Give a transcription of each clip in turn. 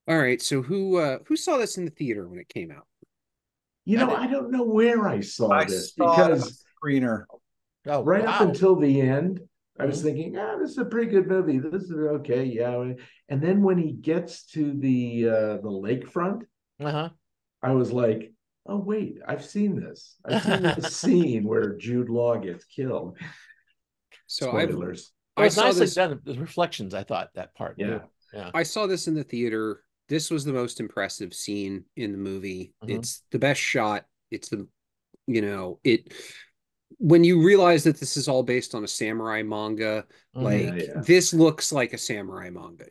All right, so who saw this in the theater when it came out? You I know, did. I don't know where I saw I this saw it on because a screener. Oh right up wow. until the end, I was Mhm. thinking, this is a pretty good movie. This is okay, yeah. And then when he gets to the lakefront, Uh-huh. I was like, oh wait, I've seen this. I've seen this scene where Jude Law gets killed. So Spoilers. It I was saw nicely this done. The reflections, I thought that part too. Yeah. Yeah. I saw this in the theater. This was the most impressive scene in the movie. Mhm. It's the best shot. It's the it when you realize that this is all based on a samurai manga, Mhm. Yeah, like yeah. this looks like a samurai manga,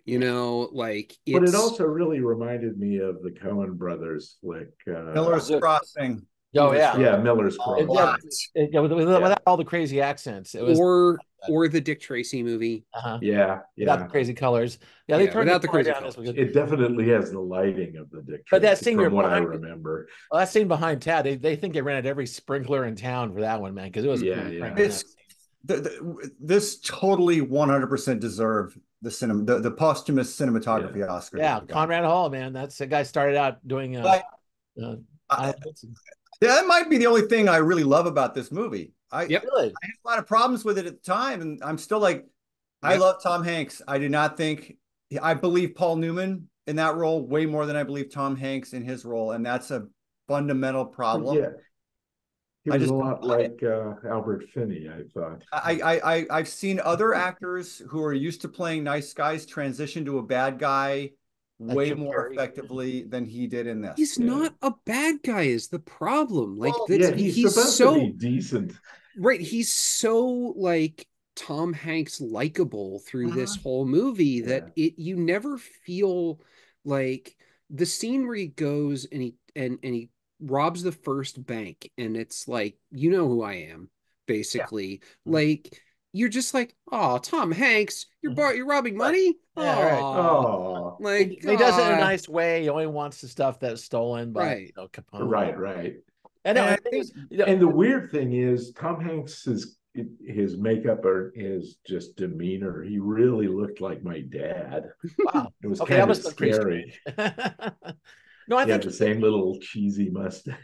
like But it it's also really reminded me of the Coen brothers flick. Miller's Crossing. Oh yeah. Yeah, Miller's A Yeah, Crossing. lot. Yeah, without all the crazy accents, it was. or the Dick Tracy movie. Uh-huh. yeah, Without the yeah. crazy colors. Yeah, they Yeah, turned the without the color crazy down. This was colors. good. It definitely has the lighting of the Dick But that Tracy, scene you're from what I behind, remember. that scene behind Tad, they think they rented every sprinkler in town for that one, man, because it was Yeah, pretty yeah. cranking that It's scene. this totally 100% deserved the posthumous Yeah. cinematography Oscar that Yeah, they got. Conrad Hall, man, that's the guy started out doing But uh I, I, yeah, that might be the only thing I really love about this movie. Yep. really. I had a lot of problems with it at the time, and I'm still like, I Yep. love Tom Hanks. I do not think I believe Paul Newman in that role way more than I believe Tom Hanks in his role, and that's a fundamental problem. Yeah, he I was a just don't lot buy it. like Albert Finney, I thought. I've seen other actors who are used to playing nice guys transition to a bad guy way Jim more Carrey. effectively than he did in He's this. Yeah. not a bad guy is the problem. Like Well, that's Yeah, he's he's supposed to be so decent. right. He's so like Tom Hanks likable through this uh, whole movie Yeah. that it you never feel like the scene where he goes and he robs the first bank and it's like you know who I am yeah, basically Mhm. like you're just like oh Tom Hanks you're robbing right. money Yeah, right. oh Oh, like He does it in a nice way. He only wants the stuff that's stolen by right Capone. right, right. And And no, I the thing think is, And the weird thing is, Tom Hanks's his makeup or his just demeanor, he really looked like my dad. wow. It was Okay, that kind of must have been pretty scary. strange. No, He had the same little cheesy mustache.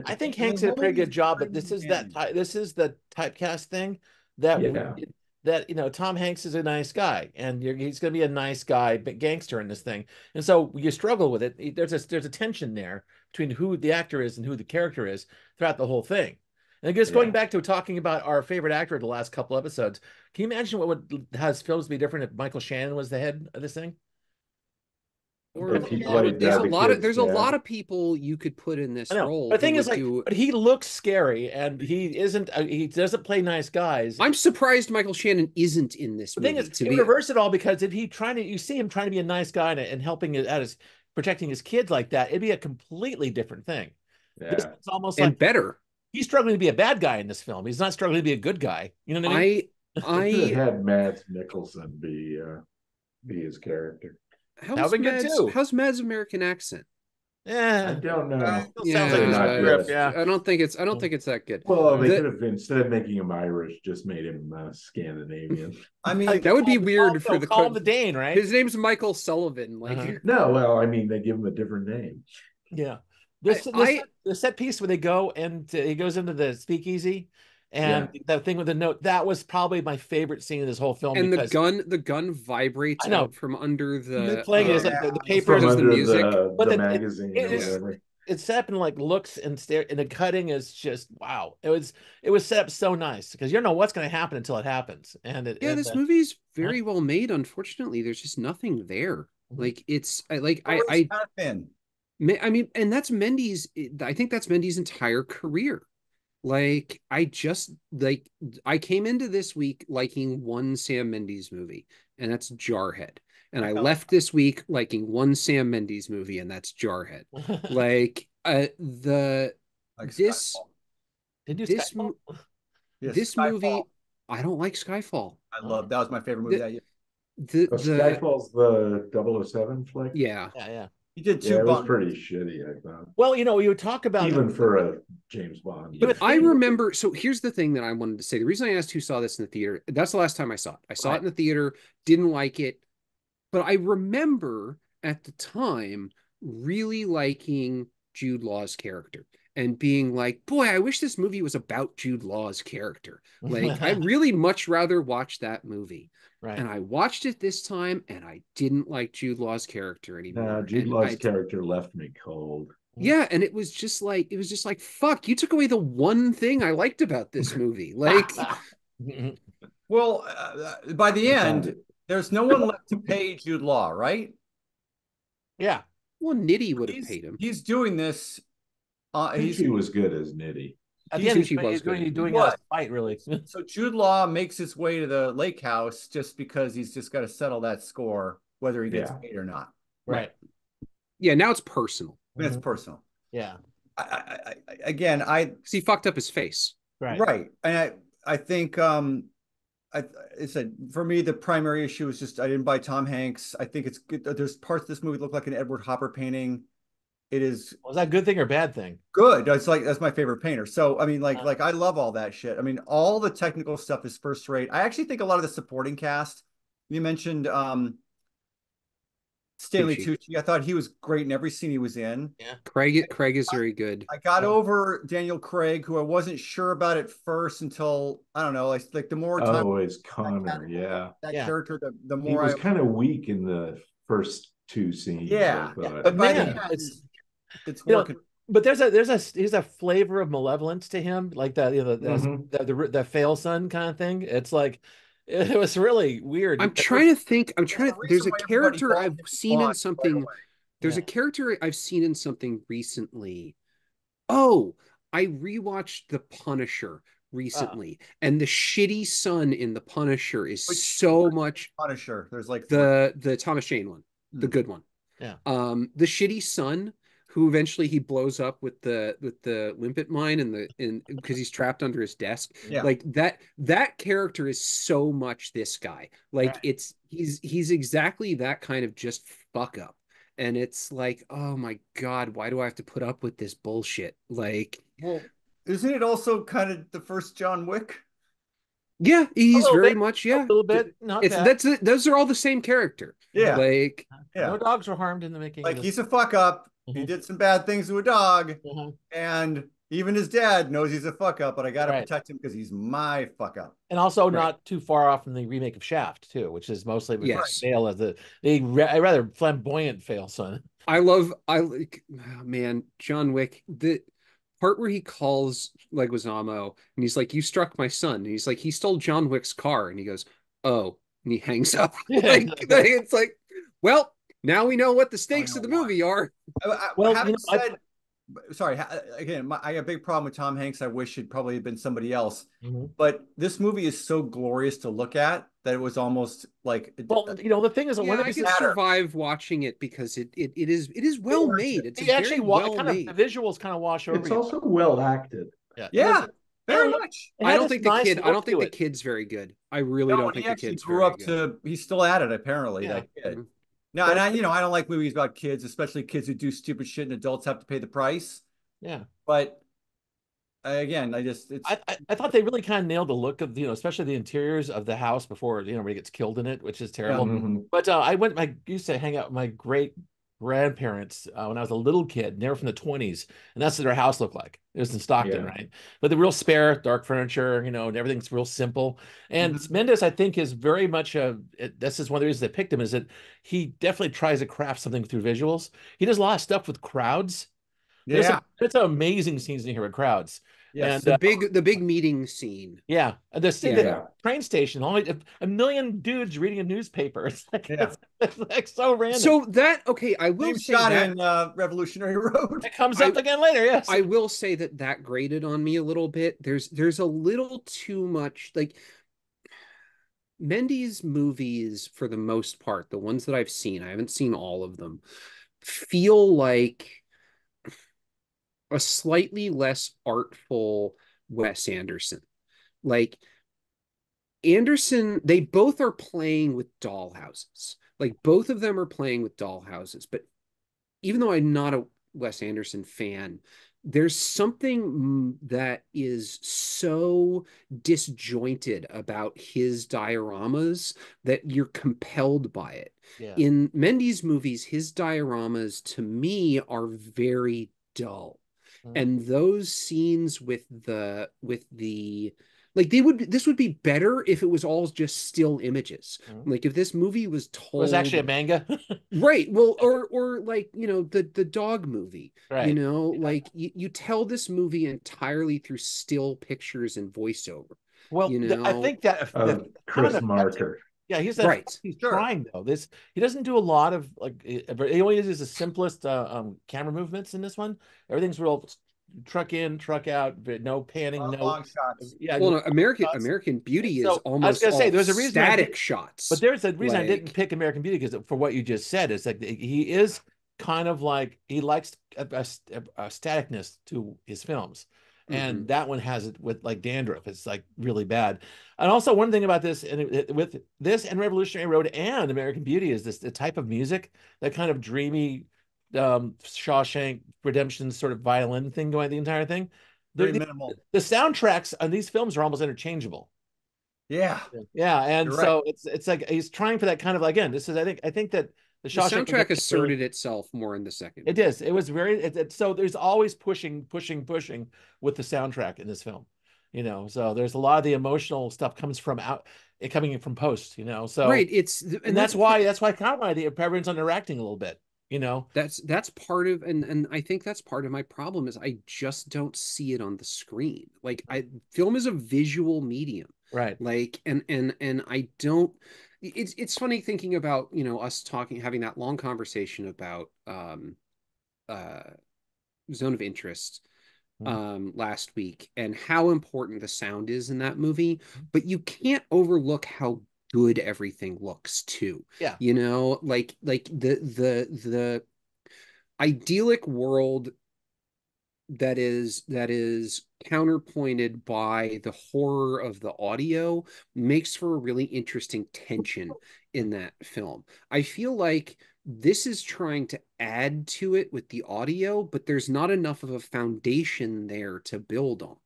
I think the Hanks did a pretty role good was job, but very managed. this is the typecast thing that Yeah, Tom Hanks is a nice guy and he's going to be a nice guy, but gangster in this thing, and so you struggle with it. There's a tension there between who the actor is and who the character is throughout the whole thing. And just going yeah. back to talking about our favorite actor the last couple episodes, can you imagine what would has films be different if Michael Shannon was the head of this thing? or If he That would played be the kid's there's a lot dad. of people you could put in I this know. role But the who thing is, would like, do but he looks scary, and he doesn't play nice guys. I'm surprised Michael Shannon isn't in this The thing movie is, to it be reverse it all because if he trying to, you see him trying to be a nice guy and helping out his protecting his kids like that, it'd be a completely different thing. This Yeah. is almost like and better. he's struggling to be a bad guy in this film. He's not struggling to be a good guy. You know what I mean? I They could have I had Mads Mikkelsen be his character. That would be good too. How's Mad's American accent? I Yeah, don't know. still sounds like They're his not Yeah, script. good. Yeah. I don't think it's that good. Well, they could The have, instead of making him Irish, just made him Scandinavian. I Like mean, that would be weird for the call him the Dane, right? his name's Michael Sullivan. Like Uh-huh. No, well, I mean, they give him a different name. Yeah. I, I The set piece where they go and he goes into the speakeasy and Yeah. that thing with the note, that was probably my favorite scene in this whole film and because the gun vibrates I know out from under the the playing is yeah, like the so From papers, does the under music. but the magazine it or is Yeah. whatever. it's set up in like looks and stare and the cutting is just wow. It was set up so nice because you don't know what's going to happen until it happens. Yeah, this movie's very well made. Unfortunately, there's just nothing there. Mhm. Like it's story's kind of thin. I mean, and that's Mendes. I think that's Mendes' entire career. Like, I came into this week liking one Sam Mendes movie, and that's Jarhead. And I left this week liking one Sam Mendes movie, and that's Jarhead. Like, Like this, Skyfall. Did you this, Skyfall? Yes, this Skyfall. movie, I don't like Skyfall. I love that was my favorite movie The, that year. the, Skyfall's the 007 flick. yeah. Yeah, yeah. He did Yeah, two it was Bond. pretty shitty, I thought. Well, you would talk about Even for a James Bond. But I thing- remember, so here's the thing that I wanted to say. The reason I asked who saw this in the theater, that's the last time I saw it. I saw it in the theater, didn't like it, but I remember at the time really liking Jude Law's character and being like, boy, I wish this movie was about Jude Law's character. Like, I'd really much rather watch that movie. Right. And I watched it this time and I didn't like Jude Law's character anymore. Jude And Law's character left me cold. yeah, and it was just like, fuck, you took away the one thing I liked about this movie. Like, Well, by the end, there's no one left to pay Jude Law, right? Yeah. well, Nitty would have paid him. He's doing this. He was good as Nitty. At the end, He was he's doing What? a fight, really. So Jude Law makes his way to the lake house just because he's just got to settle that score, whether he gets paid or not. Right. Yeah, now it's personal. That's personal. Yeah. Again, Because he fucked up his face. right. And I think I said for me the primary issue is just I didn't buy Tom Hanks. I think it's good. There's parts of this movie that look like an Edward Hopper painting. It is Was that a good thing or bad thing? good. It's like that's my favorite painter. So I mean, like I love all that shit. I mean, all the technical stuff is first rate. I actually think a lot of the supporting cast. You mentioned Stanley Tucci. I thought he was great in every scene he was in. Yeah. Craig is very good. I got over Daniel Craig, who I wasn't sure about at first until I don't know, like the more time. Oh, it's Connor, that character, the he more was kind of weak in the first two scenes. But by the end, it's working. But there's a flavor of malevolence to him, like that, the fail son kind of thing. It's like it was really weird. There's a character I've seen in something. There's a character I've seen in something recently. Oh, I rewatched The Punisher recently, and the shitty son in The Punisher is so much Punisher. There's like the Thomas Jane one, the good one. Yeah. The shitty son who eventually he blows up with the limpet mine and because he's trapped under his desk. Yeah. Like that character is so much this guy. Like he's exactly that kind of just fuck up. And it's like, oh my God, why do I have to put up with this bullshit? Like, well, isn't it also kind of the first John Wick? Yeah, he's very much, a little bit. Not those are all the same character. Yeah. Like, no dogs were harmed in the making. Like he's a fuck up. He did some bad things to a dog, and even his dad knows he's a fuck up. But I got to protect him because he's my fuck up. And also not too far off from the remake of Shaft too, which is mostly fail as a rather flamboyant fail son. Man, John Wick, the part where he calls Leguizamo and he's like, "You struck my son," and he's like, "He stole John Wick's car," and he goes, "Oh," and he hangs up. It's like, well, now we know what the stakes of the movie are. Sorry, again, I have a big problem with Tom Hanks. I wish it probably had been somebody else. But this movie is so glorious to look at that it was almost like. Well, the thing is, I can survive watching it because it is well made. It's actually well made. The visuals kind of wash over. It's also well acted. Yeah. Very much. I don't think the kid's very good. I really don't think the kid's grew up to. He's still at it apparently. That kid. No, and I don't like movies about kids, especially kids who do stupid shit and adults have to pay the price. Yeah. But again, I thought they really kind of nailed the look of, especially the interiors of the house before, everybody gets killed in it, which is terrible. But I used to hang out with my great grandparents when I was a little kid, and they were from the 20s, and that's what their house looked like. It was in Stockton, right? But the real spare, dark furniture, and everything's real simple. And Mendes, I think, is very much this is one of the reasons they picked him, is that he definitely tries to craft something through visuals. He does a lot of stuff with crowds. There's some amazing scenes in here with crowds. Yes, and the big meeting scene. Yeah, the train station. Only a million dudes reading a newspaper. It's like so random. So I will say shot in Revolutionary Road. It comes up again later. Yes, I will say that grated on me a little bit. There's a little too much like. Mendes movies, for the most part, the ones that I've seen, I haven't seen all of them, feel like a slightly less artful Wes Anderson. Like Anderson, they both are playing with dollhouses. Like both of them are playing with dollhouses. But even though I'm not a Wes Anderson fan, there's something that is so disjointed about his dioramas that you're compelled by it. Yeah. In Mendes movies, his dioramas to me are very dull. Mhm. And those scenes with the like they would this would be better if it was all just still images. Mhm. Like if this movie was It was actually a told manga. right, well, or like, the dog movie, Right. Yeah. like you tell this movie entirely through still pictures and voiceover, Well, you I know. think that the kind of Chris effective. Marker. Yeah, Right. he's Sure. trying though. This he doesn't do a lot of like he only uses the simplest camera movements in this one. Everything's real truck in, truck out, but no panning, no Long shots. yeah, Well, no no, American shots. American Beauty is So I was almost gonna say all there's a reason I static didn't, but shots. there's a reason I didn't Like, pick American Beauty because for what you just said, it's like he is kind of like he likes a staticness to his films. mhm. And that one has it with like dandruff. It's like really bad. And also one thing about this, and with this and Revolutionary Road and American Beauty is this the type of music, that kind of dreamy Shawshank Redemption sort of violin thing going the entire thing. Very The, minimal. the soundtracks on these films are almost interchangeable. Yeah, Yeah, and you're right. so it's like he's trying for that kind of again. This is I think that the The Shawshank soundtrack Redemption really asserted itself more in the second it movie. is. It was very so there's always pushing with the soundtrack in this film. So there's a lot of the emotional stuff comes from it coming in from post, Right, So and and that's why I kind of my idea of everyone's underacting a little bit, you know. that's part of, and I think that's part of my problem is I just don't see it on the screen. Like, film is a visual medium. Right. Like, and I don't, it's funny thinking about, us having that long conversation about uh Zone of Interest Mhm. last week, and how important the sound is in that movie, but you can't overlook how good everything looks too. Yeah. Like the idyllic world that is counterpointed by the horror of the audio makes for a really interesting tension in that film. I feel like this is trying to add to it with the audio, but there's not enough of a foundation there to build on.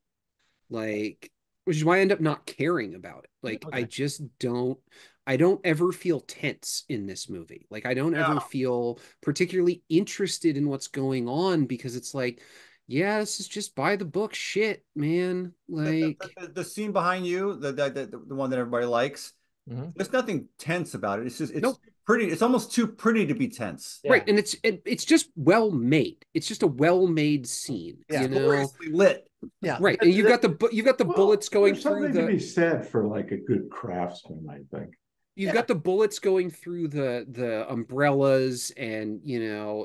Like, which is why I end up not caring about it. Like, I Okay. just don't ever feel tense in this movie. Like, I don't ever Yeah. feel particularly interested in what's going on, because it's like, yeah, this is just by the book shit, man. The, Like, the scene behind you, the one that everybody likes, Mhm. there's nothing tense about it. It's just it's nope. pretty. It's almost too pretty to be tense. Right. Yeah. And it's just well made. It's just a well-made scene, Yeah. Gloriously lit. Yeah. Right. And you've got the Well, bullets going there's through something to the be said for like a good craftsman, I think. you've Yeah. got the bullets going through the umbrellas, and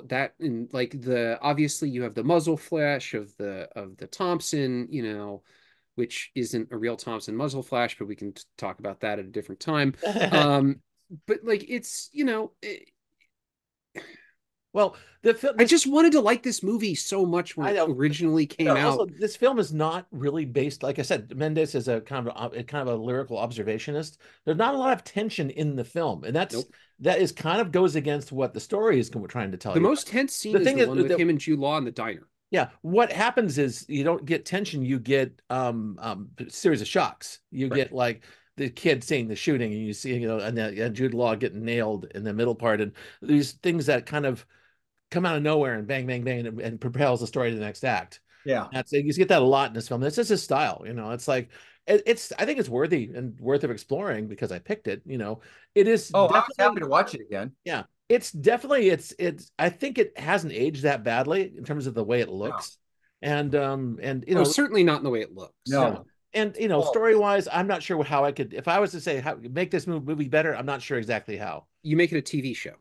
that, and like the obviously you have the muzzle flash of the Thompson, which isn't a real Thompson muzzle flash, but we can talk about that at a different time. um but like, it's Well, I this just wanted to like this movie so much when I it know. originally came Also, out. this film is not really based, like I said, Mendes is a kind of a lyrical observationist. There's not a lot of tension in the film, and Nope. that is kind of goes against what the story is trying to tell The you. most tense The scene is thing the is, one with him and Jude Law in the diner. yeah, what happens is you don't get tension, you get series of shocks. You Right. get like the kid seeing the shooting, and you see, and Jude Law getting nailed in the middle part, and these things that kind of come out of nowhere and bang, bang, bang, and propels the story to the next act. Yeah. That's you get that a lot in this film. This is his style, It's like it's. I think it's worthy and worth of exploring because I picked it. It is Oh, I was happy definitely to watch it again. yeah. It's definitely it's. I think it hasn't aged that badly in terms of the way it No. looks, and Oh, certainly not in the way it looks. yeah. No. And Well, story wise, I'm not sure how I could if I was to say how make this movie better. I'm not sure exactly how. You make it a TV show.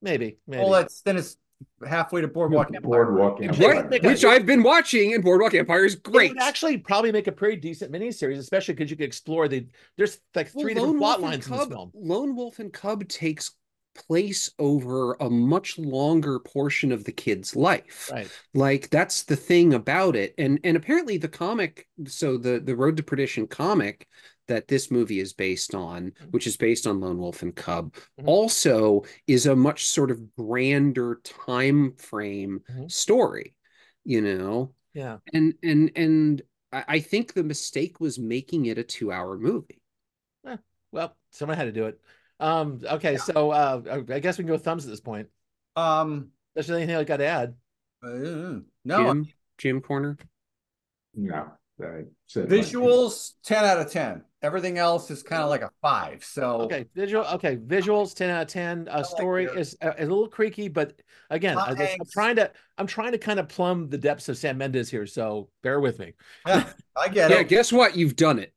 Maybe, well, maybe. then it's halfway to Boardwalk Empire. Boardwalk They Empire. would make Which I've been watching, and Boardwalk Empire is It great. would actually probably make a pretty decent miniseries, especially because you could explore there's like Well, three different plot lines in this film. Lone Wolf and Cub takes place over a much longer portion of the kid's life. Right. Like, that's the thing about it. And apparently the comic, so the Road to Perdition comic that this movie is based on, which is based on Lone Wolf and Cub, Mhm. also is a much sort of grander time frame Mhm. story, you know? Yeah. And I think the mistake was making it a 2 hour movie. Eh, well, someone had to do it. Okay, so I guess we can go thumbs at this point. Um, There's anything I got to add. no, Jim Corner. No, I said my piece. visuals 10 out of 10. Everything else is kind of like a 5. So Okay, visuals 10 out of 10. I like Story your is a little creaky, but again, Tom Hanks. I'm trying to kind of plumb the depths of Sam Mendes here, so bear with me. Yeah, I get Yeah, it. guess what? You've done it.